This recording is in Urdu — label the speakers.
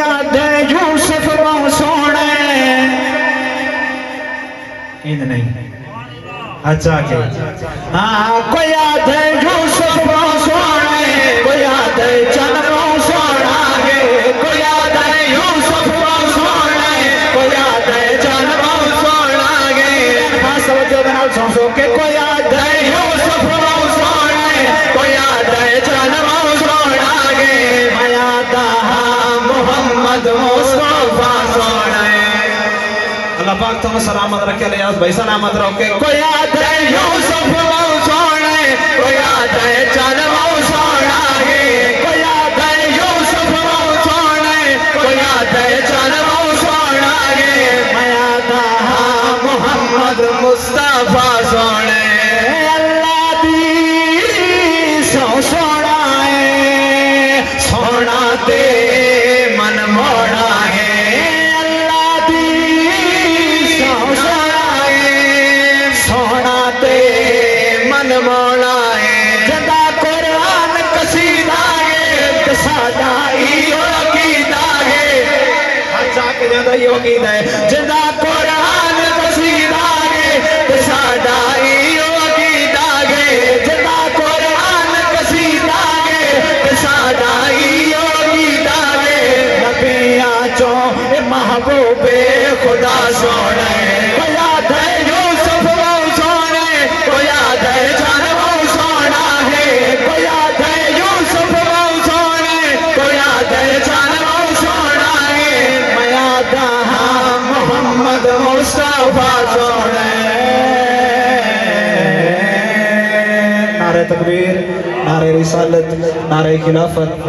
Speaker 1: یاد ہے یوسف وہ سونے اند نہیں اچھا کہ کوئی یاد ہے یوسف وہ سونے کوئی یاد ہے چند وہ سونا گے کوئی یاد ہے یوسف وہ سونے کوئی یاد ہے چند وہ سونا گے سوچو بنا سوچو کہ کوئی یاد ہے یوسف وہ سونے کوئی یاد ہے چند وہ سونا گے میں یاد محمد مصطفیٰ سونے اللہ پاک تمہیں سلامت رکھے لیاز بھائی سلامت رکھے کوئی یاد ہے یوسف وہ سونے کوئی یاد ہے چند وہ سونا گے کوئی یاد ہے یوسف وہ سونے کوئی یاد ہے چند وہ سونا گے میں یاد محمد مصطفیٰ سونے اللہ دی سو سونا ہے سونا دے من موڑا ہے مولا ہے جدا قرآن قصیدہ ہے ساڈا ایو عقیدہ ہے اچھا کہ جدا ایو عقیدہ ہے جدا قرآن قصیدہ ہے ساڈا ایو عقیدہ ہے جدا قرآن قصیدہ ہے ساڈا ایو عقیدہ ہے نبیاں چوں محبوب خدا سونے کوئی یاد ہے یوسف وہ سونے کوئی یاد ہے نعرہ تکبیر نعرہ رسالت نعرہ خلافت